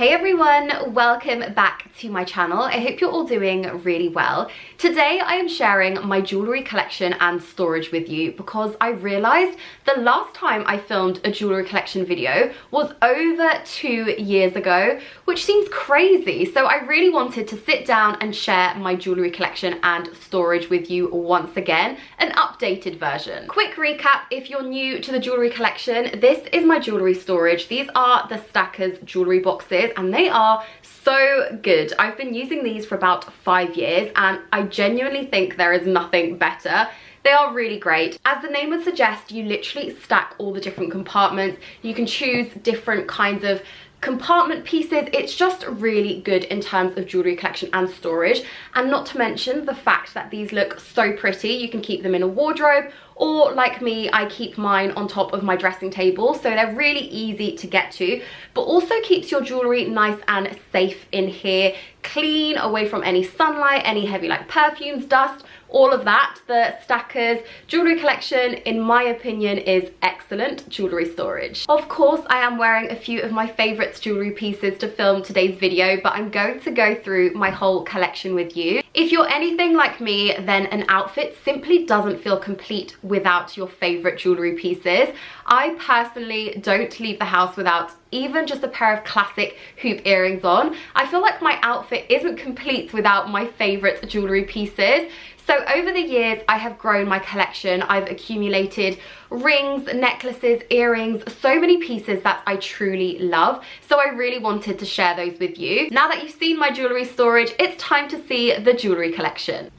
Hey everyone, welcome back to my channel. I hope you're all doing really well. Today I am sharing my jewellery collection and storage with you because I realised the last time I filmed a jewellery collection video was over 2 years ago, which seems crazy. So I really wanted to sit down and share my jewellery collection and storage with you once again, an updated version. Quick recap, if you're new to the jewellery collection, this is my jewellery storage. These are the Stackers jewellery boxes and they are so good. I've been using these for about 5 years and I genuinely think there is nothing better. They are really great. As the name would suggest, you literally stack all the different compartments. You can choose different kinds of compartment pieces. It's just really good in terms of jewellery collection and storage, and not to mention the fact that these look so pretty. You can keep them in a wardrobe, or like me, I keep mine on top of my dressing table, so they're really easy to get to, but also keeps your jewellery nice and safe in here, clean, away from any sunlight, any heavy like perfumes, dust, all of that. The Stackers jewellery collection, in my opinion, is excellent jewellery storage. Of course, I am wearing a few of my favourite jewellery pieces to film today's video, but I'm going to go through my whole collection with you. If you're anything like me, then an outfit simply doesn't feel complete without your favourite jewellery pieces. I personally don't leave the house without even just a pair of classic hoop earrings on. I feel like my outfit isn't complete without my favourite jewellery pieces. So over the years, I have grown my collection. I've accumulated rings, necklaces, earrings, so many pieces that I truly love. So I really wanted to share those with you. Now that you've seen my jewellery storage, it's time to see the jewellery collection.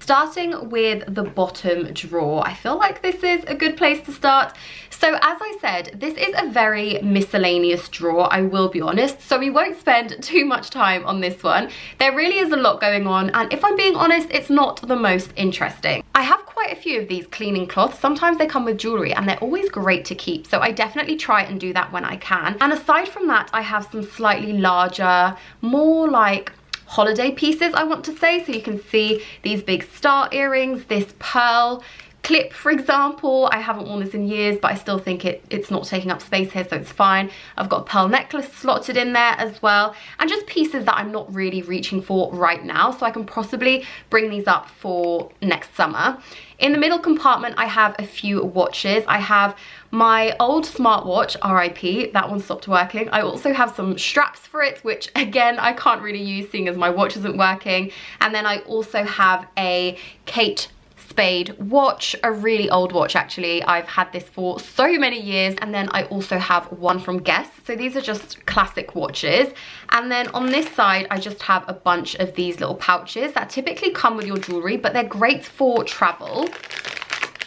Starting with the bottom drawer, I feel like this is a good place to start. So as I said, this is a very miscellaneous drawer, I will be honest, so we won't spend too much time on this one. There really is a lot going on, and if I'm being honest, it's not the most interesting. I have quite a few of these cleaning cloths. Sometimes they come with jewellery and they're always great to keep, so I definitely try and do that when I can. And aside from that, I have some slightly larger, more like holiday pieces, I want to say. So you can see these big star earrings, this pearl clip, for example. I haven't worn this in years, but I still think it's not taking up space here, so it's fine. I've got a pearl necklace slotted in there as well, and just pieces that I'm not really reaching for right now, so I can possibly bring these up for next summer. In the middle compartment, I have a few watches. I have my old smartwatch, RIP, that one stopped working. I also have some straps for it, which again, I can't really use seeing as my watch isn't working. And then I also have a Kate Spade watch, a really old watch actually. I've had this for so many years. And then I also have one from Guess. So these are just classic watches. And then on this side, I just have a bunch of these little pouches that typically come with your jewellery, but they're great for travel.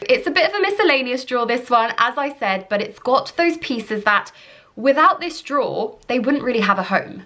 It's a bit of a miscellaneous drawer, this one, as I said, but it's got those pieces that without this drawer, they wouldn't really have a home.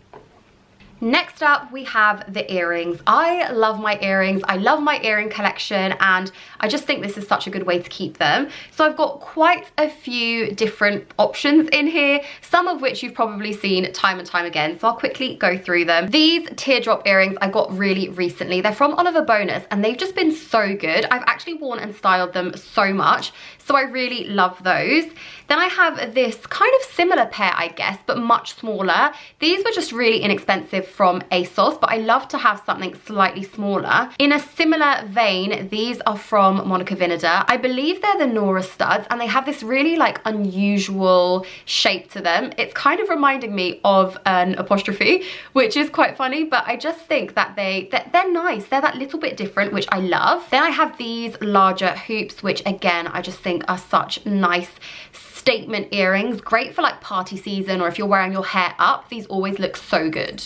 Next up, we have the earrings. I love my earrings. I love my earring collection, and I just think this is such a good way to keep them. So I've got quite a few different options in here, some of which you've probably seen time and time again. So I'll quickly go through them. These teardrop earrings I got really recently. They're from Oliver Bonus and they've just been so good. I've actually worn and styled them so much, so I really love those. Then I have this kind of similar pair, I guess, but much smaller. These were just really inexpensive from ASOS, but I love to have something slightly smaller. In a similar vein, these are from Monica Vinader. I believe they're the Nora studs, and they have this really like unusual shape to them. It's kind of reminding me of an apostrophe, which is quite funny, but I just think that they're nice. They're that little bit different, which I love. Then I have these larger hoops, which again, I just think are such nice statement earrings, great for like party season or if you're wearing your hair up. These always look so good.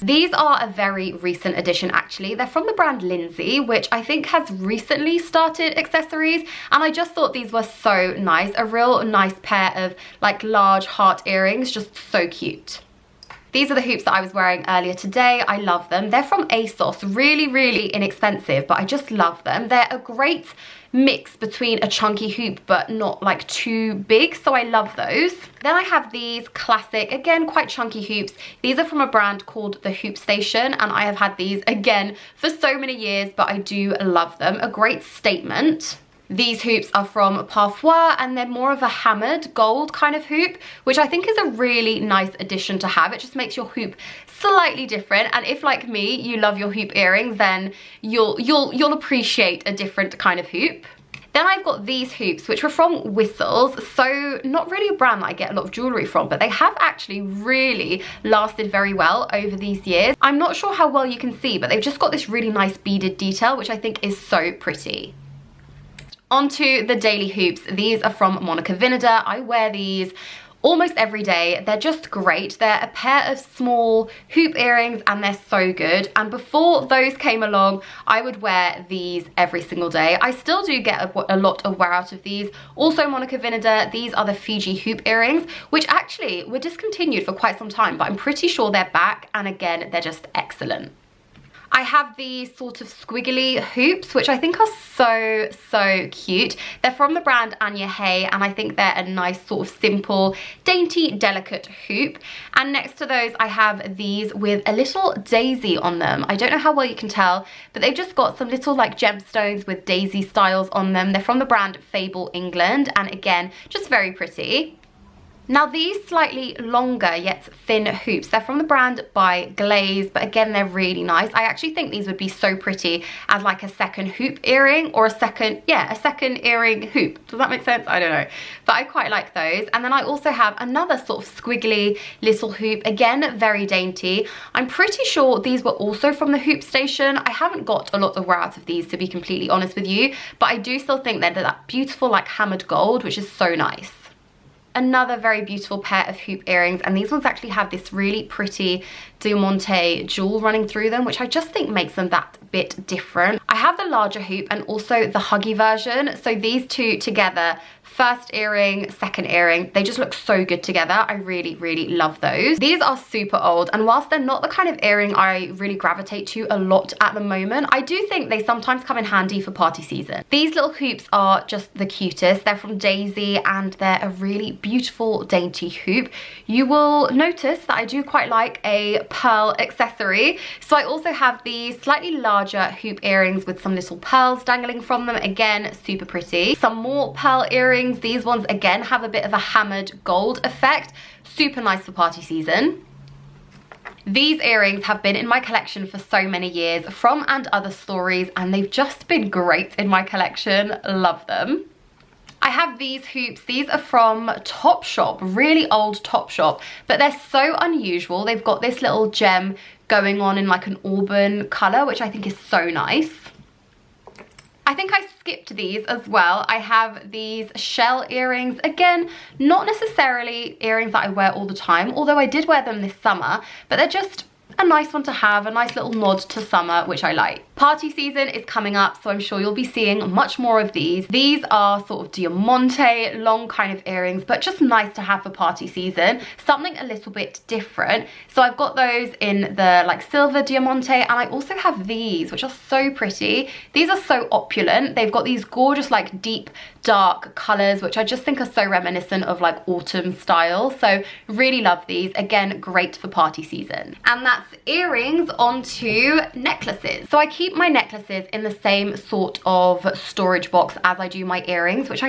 These are a very recent addition actually. They're from the brand Lindsay, which I think has recently started accessories, and I just thought these were so nice. A real nice pair of like large heart earrings, just so cute. These are the hoops that I was wearing earlier today. I love them. They're from ASOS, really, really inexpensive, but I just love them. They're a great mix between a chunky hoop but not like too big, so I love those. Then I have these classic, again, quite chunky hoops. These are from a brand called the Hoop Station, and I have had these again for so many years, but I do love them. A great statement. These hoops are from Parfois, and they're more of a hammered gold kind of hoop, which I think is a really nice addition to have. It just makes your hoop slightly different, and if, like me, you love your hoop earrings, then you'll appreciate a different kind of hoop. Then I've got these hoops, which were from Whistles, so not really a brand that I get a lot of jewellery from, but they have actually really lasted very well over these years. I'm not sure how well you can see, but they've just got this really nice beaded detail, which I think is so pretty. Onto the daily hoops. These are from Monica Vinader. I wear these almost every day. They're just great. They're a pair of small hoop earrings and they're so good. And before those came along, I would wear these every single day. I still do get a lot of wear out of these. Also Monica Vinader, these are the Fiji hoop earrings, which actually were discontinued for quite some time, but I'm pretty sure they're back, and again, they're just excellent. I have these sort of squiggly hoops, which I think are so cute. They're from the brand Ania Haie, and I think they're a nice sort of simple, dainty, delicate hoop. And next to those, I have these with a little daisy on them. I don't know how well you can tell, but they've just got some little like gemstones with daisy styles on them. They're from the brand Fable England, and again, just very pretty. Now these slightly longer yet thin hoops, they're from the brand by Glaze, but again, they're really nice. I actually think these would be so pretty as like a second hoop earring, or a second earring hoop. Does that make sense? I don't know, but I quite like those. And then I also have another sort of squiggly little hoop, again, very dainty. I'm pretty sure these were also from the hoop station. I haven't got a lot of wear out of these, to be completely honest with you, but I do still think they're that beautiful like hammered gold, which is so nice. Another very beautiful pair of hoop earrings, and these ones actually have this really pretty diamante jewel running through them, which I just think makes them that bit different. I have the larger hoop and also the huggy version, so these two together, first earring, second earring, they just look so good together. I really love those. These are super old, and whilst they're not the kind of earring I really gravitate to a lot at the moment, I do think they sometimes come in handy for party season. These little hoops are just the cutest. They're from Daisy, and they're a really beautiful dainty hoop. You will notice that I do quite like a pearl accessory, so I also have these slightly larger hoop earrings with some little pearls dangling from them. Again, super pretty. Some more pearl earrings. These ones again have a bit of a hammered gold effect. Super nice for party season. These earrings have been in my collection for so many years, from And Other Stories, and they've just been great in my collection. Love them. I have these hoops. These are from Topshop, really old Topshop, but they're so unusual. They've got this little gem going on in like an auburn colour, which I think is so nice. I think I skipped these as well. I have these shell earrings. Again, not necessarily earrings that I wear all the time, although I did wear them this summer, but they're just a nice one to have, a nice little nod to summer, which I like. Party season is coming up, so I'm sure you'll be seeing much more of these. These are sort of diamante, long kind of earrings, but just nice to have for party season. Something a little bit different. So I've got those in the like silver diamante, and I also have these, which are so pretty. These are so opulent. They've got these gorgeous like deep dark colors, which I just think are so reminiscent of like autumn style. So really love these. Again, great for party season. And that's earrings. Onto necklaces. So I keep my necklaces in the same sort of storage box as I do my earrings, which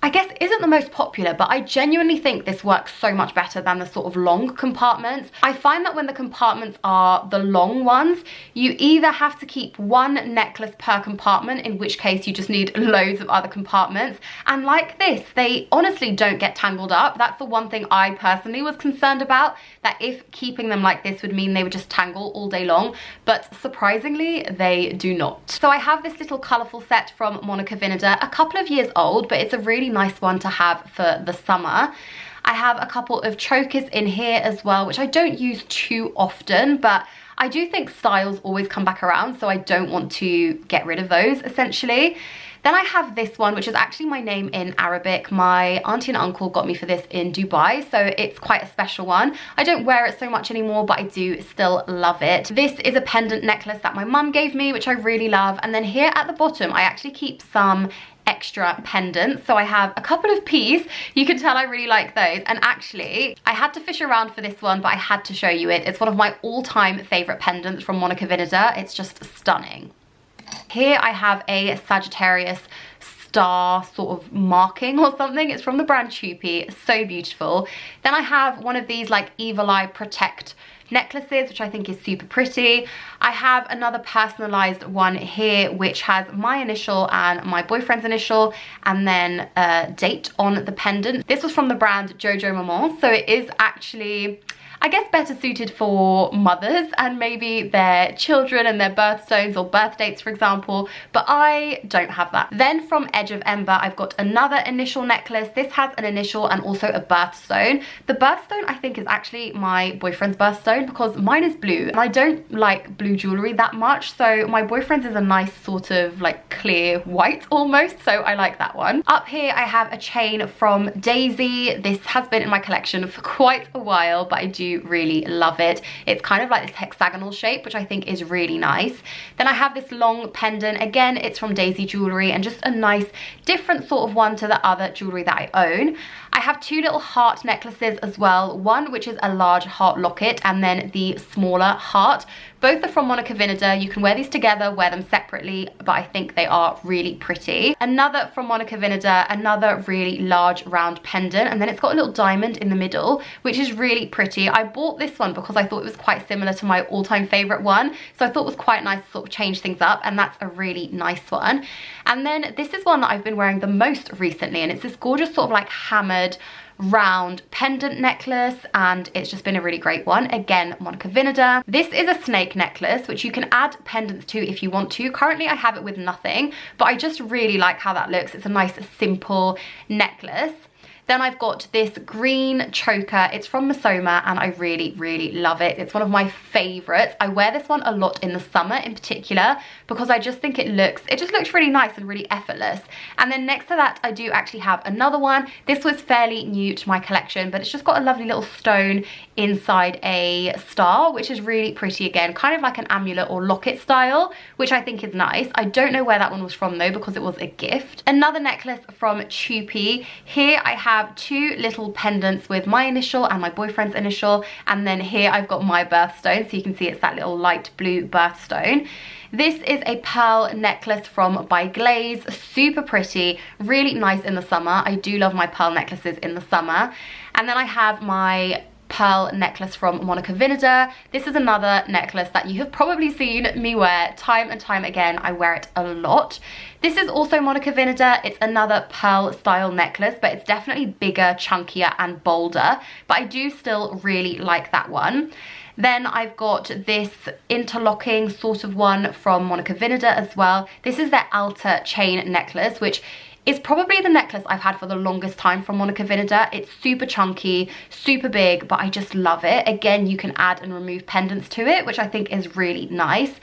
I guess isn't the most popular, but I genuinely think this works so much better than the sort of long compartments. I find that when the compartments are the long ones, you either have to keep one necklace per compartment, in which case you just need loads of other compartments. And like this, they honestly don't get tangled up. That's the one thing I personally was concerned about, that if keeping them like this would mean they would just tangle all day long, but surprisingly, they do not. So I have this little colourful set from Monica Vinader, a couple of years old, but it's a really nice one to have for the summer. I have a couple of chokers in here as well, which I don't use too often, but I do think styles always come back around, so I don't want to get rid of those essentially. Then I have this one, which is actually my name in Arabic. My auntie and uncle got me for this in Dubai, so it's quite a special one. I don't wear it so much anymore, but I do still love it. This is a pendant necklace that my mum gave me, which I really love. And then here at the bottom, I actually keep some extra pendants. So I have a couple of peas. You can tell I really like those. And actually, I had to fish around for this one, but I had to show you it. It's one of my all-time favorite pendants from Monica Vinader. It's just stunning. Here I have a Sagittarius star sort of marking or something. It's from the brand Chupi. It's so beautiful. Then I have one of these like Evil Eye Protect necklaces, which I think is super pretty. I have another personalized one here which has my initial and my boyfriend's initial, and then a date on the pendant. This was from the brand Jojo Maman, so it is actually, I guess, better suited for mothers and maybe their children and their birthstones or birth dates, for example, but I don't have that. Then from Edge of Ember, I've got another initial necklace. This has an initial and also a birthstone. The birthstone I think is actually my boyfriend's birthstone because mine is blue and I don't like blue jewellery that much, so my boyfriend's is a nice sort of like clear white almost, so I like that one. Up here I have a chain from Daisy. This has been in my collection for quite a while, but I do really love it. It's kind of like this hexagonal shape, which I think is really nice. Then I have this long pendant. Again, it's from Daisy Jewellery and just a nice different sort of one to the other jewellery that I own. I have two little heart necklaces as well. One which is a large heart locket and then the smaller heart. Both are from Monica Vinader. You can wear these together, wear them separately, but I think they are really pretty. Another from Monica Vinader, another really large round pendant, and then it's got a little diamond in the middle, which is really pretty. I bought this one because I thought it was quite similar to my all-time favorite one, so I thought it was quite nice to sort of change things up, and that's a really nice one. And then this is one that I've been wearing the most recently, and it's this gorgeous sort of like hammered round pendant necklace, and it's just been a really great one. Again, Monica Vinader. This is a snake necklace which you can add pendants to if you want to. Currently I have it with nothing, but I just really like how that looks. It's a nice simple necklace. Then I've got this green choker. It's from Misoma and I really, really love it. It's one of my favorites. I wear this one a lot in the summer in particular because I just think it just looks really nice and really effortless. And then next to that, I do actually have another one. This was fairly new to my collection, but it's just got a lovely little stone inside a star, which is really pretty again, kind of like an amulet or locket style, which I think is nice. I don't know where that one was from though because it was a gift. Another necklace from Chupi. Here I have two little pendants with my initial and my boyfriend's initial, and then here I've got my birthstone, so you can see it's that little light blue birthstone. This is a pearl necklace from by Glaze, super pretty, really nice in the summer. I do love my pearl necklaces in the summer. And then I have my pearl necklace from Monica Vinader. This is another necklace that you have probably seen me wear time and time again. I wear it a lot. This is also Monica Vinader. It's another pearl style necklace, but it's definitely bigger, chunkier and bolder, but I do still really like that one. Then I've got this interlocking sort of one from Monica Vinader as well. This is their Alta chain necklace, which is probably the necklace I've had for the longest time from Monica Vinader. It's super chunky, super big, but I just love it. Again, you can add and remove pendants to it, which I think is really nice.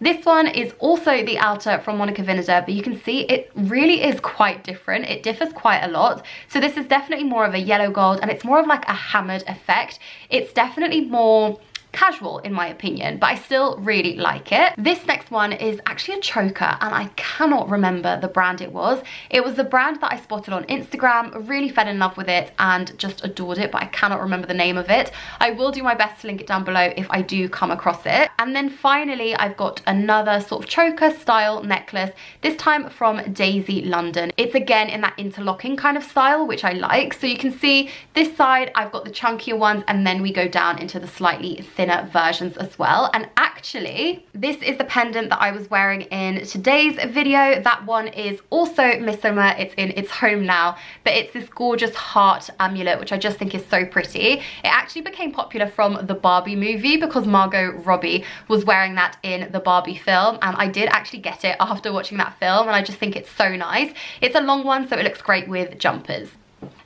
This one is also the Alta from Monica Vinader, but you can see it really is quite different. It differs quite a lot. So this is definitely more of a yellow gold, and it's more of like a hammered effect. It's definitely more casual in my opinion, but I still really like it. This next one is actually a choker and I cannot remember the brand it was. It was the brand that I spotted on Instagram, really fell in love with it and just adored it, but I cannot remember the name of it. I will do my best to link it down below if I do come across it. And then finally I've got another sort of choker style necklace, this time from Daisy London. It's again in that interlocking kind of style, which I like. So you can see this side I've got the chunkier ones, and then we go down into the slightly thinner versions as well. And actually this is the pendant that I was wearing in today's video. That one is also Miss Summer. It's in its home now, but it's this gorgeous heart amulet, which I just think is so pretty. It actually became popular from the Barbie movie because Margot Robbie was wearing that in the Barbie film, and I did actually get it after watching that film, and I just think it's so nice. It's a long one, so it looks great with jumpers.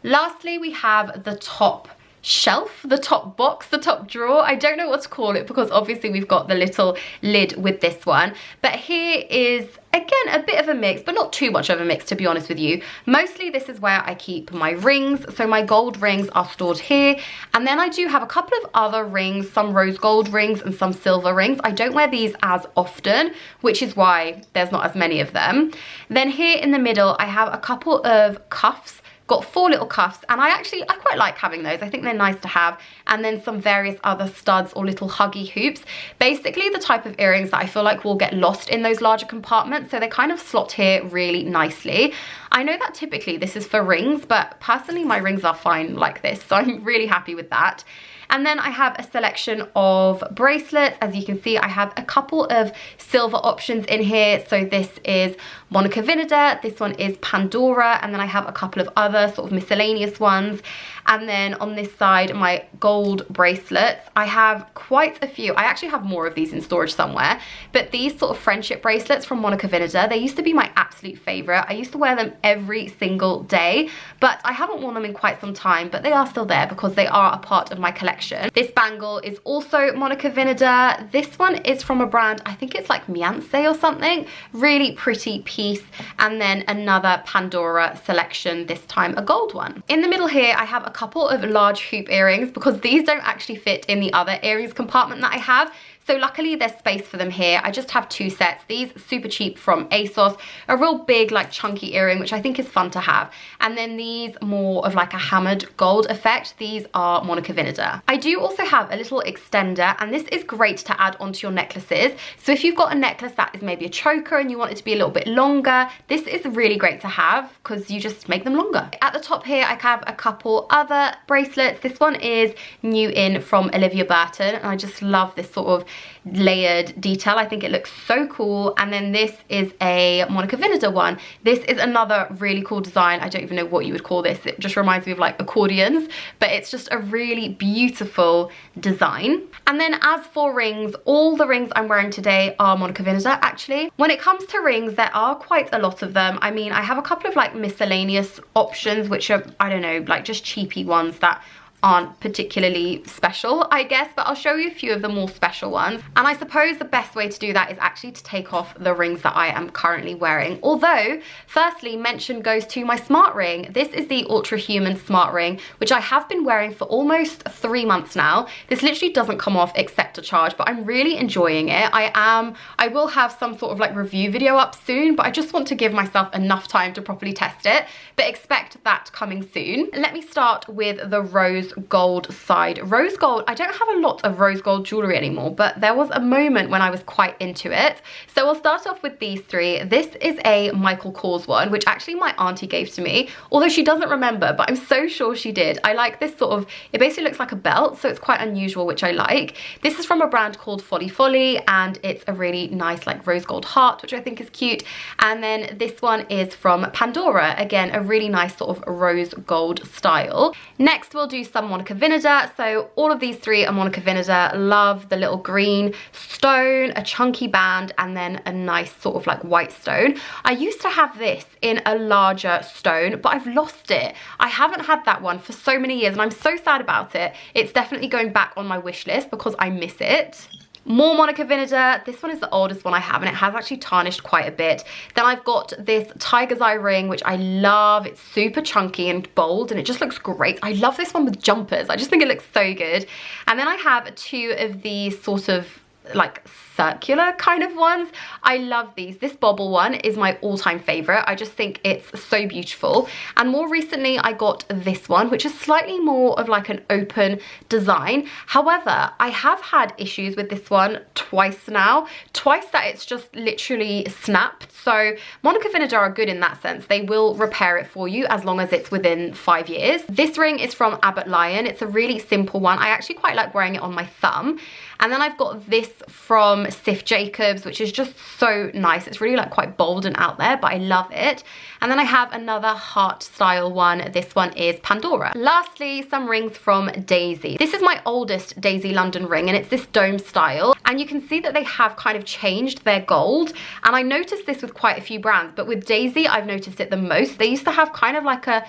Lastly, we have the top shelf, the top box, the top drawer. I don't know what to call it because obviously we've got the little lid with this one, but here is again a bit of a mix, but not too much of a mix to be honest with you. Mostly this is where I keep my rings, so my gold rings are stored here, and then I do have a couple of other rings, some rose gold rings and some silver rings. I don't wear these as often, which is why there's not as many of them. Then here in the middle I have a couple of cuffs got 4 little cuffs, and I quite like having those. I think they're nice to have. And then some various other studs or little huggy hoops. Basically the type of earrings that I feel like will get lost in those larger compartments, so they kind of slot here really nicely. I know that typically this is for rings, but personally my rings are fine like this, so I'm really happy with that. And then I have a selection of bracelets. As you can see, I have a couple of silver options in here. So this is Monica Vinader, this one is Pandora, and then I have a couple of other sort of miscellaneous ones. And then on this side, my gold bracelets. I have quite a few. I actually have more of these in storage somewhere, but these sort of friendship bracelets from Monica Vinader, they used to be my absolute favorite. I used to wear them every single day, but I haven't worn them in quite some time, but they are still there because they are a part of my collection. This bangle is also Monica Vinader. This one is from a brand, I think it's like Miance or something. Really pretty piece. And then another Pandora selection, this time a gold one. In the middle here, I have a couple of large hoop earrings because these don't actually fit in the other earrings compartment that I have. So luckily there's space for them here. I just have 2 sets. These super cheap from ASOS, a real big like chunky earring, which I think is fun to have. And then these more of like a hammered gold effect. These are Monica Vinader. I do also have a little extender, and this is great to add onto your necklaces. So if you've got a necklace that is maybe a choker and you want it to be a little bit longer, this is really great to have because you just make them longer. At the top here, I have a couple other bracelets. This one is new in from Olivia Burton, and I just love this sort of layered detail. I think it looks so cool. And then this is a Monica Vinader one. This is another really cool design. I don't even know what you would call this. It just reminds me of like accordions, but it's just a really beautiful design. And then as for rings, all the rings I'm wearing today are Monica Vinader actually. When it comes to rings, there are quite a lot of them. I mean, I have a couple of like miscellaneous options, which are, I don't know, like just cheapy ones that aren't particularly special, I guess, but I'll show you a few of the more special ones. And I suppose the best way to do that is actually to take off the rings that I am currently wearing. Although, firstly, mention goes to my smart ring. This is the Ultra Human smart ring, which I have been wearing for almost 3 months now. This literally doesn't come off except to charge, but I'm really enjoying it. I will have some sort of like review video up soon, but I just want to give myself enough time to properly test it, but expect that coming soon. Let me start with the rose gold side. Rose gold, I don't have a lot of rose gold jewellery anymore, but there was a moment when I was quite into it. So we'll start off with these 3. This is a Michael Kors one, which actually my auntie gave to me, although she doesn't remember, but I'm so sure she did. I like this sort of, it basically looks like a belt, so it's quite unusual, which I like. This is from a brand called Folly Folly, and it's a really nice like rose gold heart, which I think is cute. And then this one is from Pandora, again, a really nice sort of rose gold style. Next, we'll do some Monica Vinader. So all of these 3 are Monica Vinader. Love the little green stone, a chunky band, and then a nice sort of like white stone. I used to have this in a larger stone, but I've lost it. I haven't had that one for so many years, and I'm so sad about it. It's definitely going back on my wish list because I miss it. More Monica Vinader. This one is the oldest one I have, and it has actually tarnished quite a bit. Then I've got this tiger's eye ring, which I love. It's super chunky and bold, and it just looks great. I love this one with jumpers. I just think it looks so good. And then I have 2 of these sort of like circular kind of ones. I love these. This bobble one is my all-time favorite. I just think it's so beautiful. And more recently I got this one, which is slightly more of like an open design. However, I have had issues with this one twice now. Twice that it's just literally snapped. So Monica Vinader are good in that sense. They will repair it for you as long as it's within 5 years. This ring is from Abbott Lion. It's a really simple one. I actually quite like wearing it on my thumb. And then I've got this from Sif Jacobs, which is just so nice. It's really like quite bold and out there, but I love it. And then I have another heart style one. This one is Pandora. Lastly, some rings from Daisy. This is my oldest Daisy London ring, and it's this dome style. And you can see that they have kind of changed their gold. And I noticed this with quite a few brands, but with Daisy, I've noticed it the most. They used to have kind of like a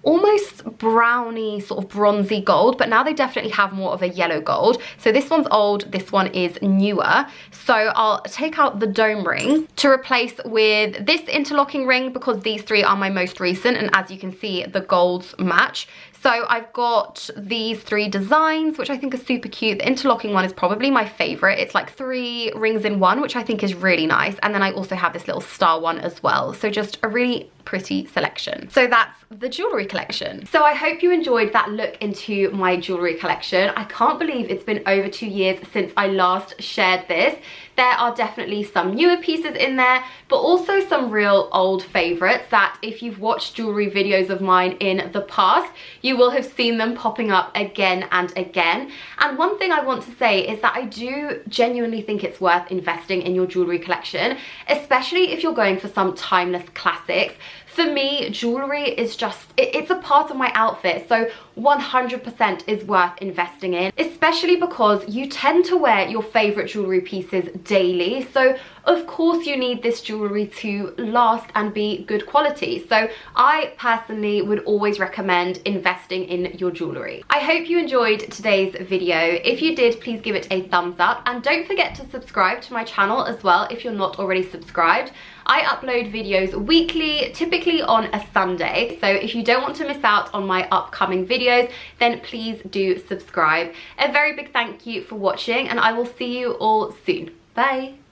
almost browny sort of bronzy gold, but now they definitely have more of a yellow gold. So this one's old, this one is newer. So I'll take out the dome ring to replace with this interlocking ring because these 3 are my most recent, and as you can see, the golds match. So I've got these 3 designs, which I think are super cute. The interlocking one is probably my favorite. It's like 3 rings in one, which I think is really nice. And then I also have this little star one as well. So just a really pretty selection. So that's the jewellery collection. So I hope you enjoyed that look into my jewellery collection. I can't believe it's been over 2 years since I last shared this. There are definitely some newer pieces in there, but also some real old favourites that if you've watched jewellery videos of mine in the past, you will have seen them popping up again and again. And one thing I want to say is that I do genuinely think it's worth investing in your jewellery collection, especially if you're going for some timeless classics. For me, jewellery is just, it's a part of my outfit, so 100% is worth investing in, especially because you tend to wear your favourite jewellery pieces daily, so of course you need this jewellery to last and be good quality. So I personally would always recommend investing in your jewellery. I hope you enjoyed today's video. If you did, please give it a thumbs up, and don't forget to subscribe to my channel as well if you're not already subscribed. I upload videos weekly, typically on a Sunday. So if you don't want to miss out on my upcoming videos, then please do subscribe. A very big thank you for watching, and I will see you all soon. Bye.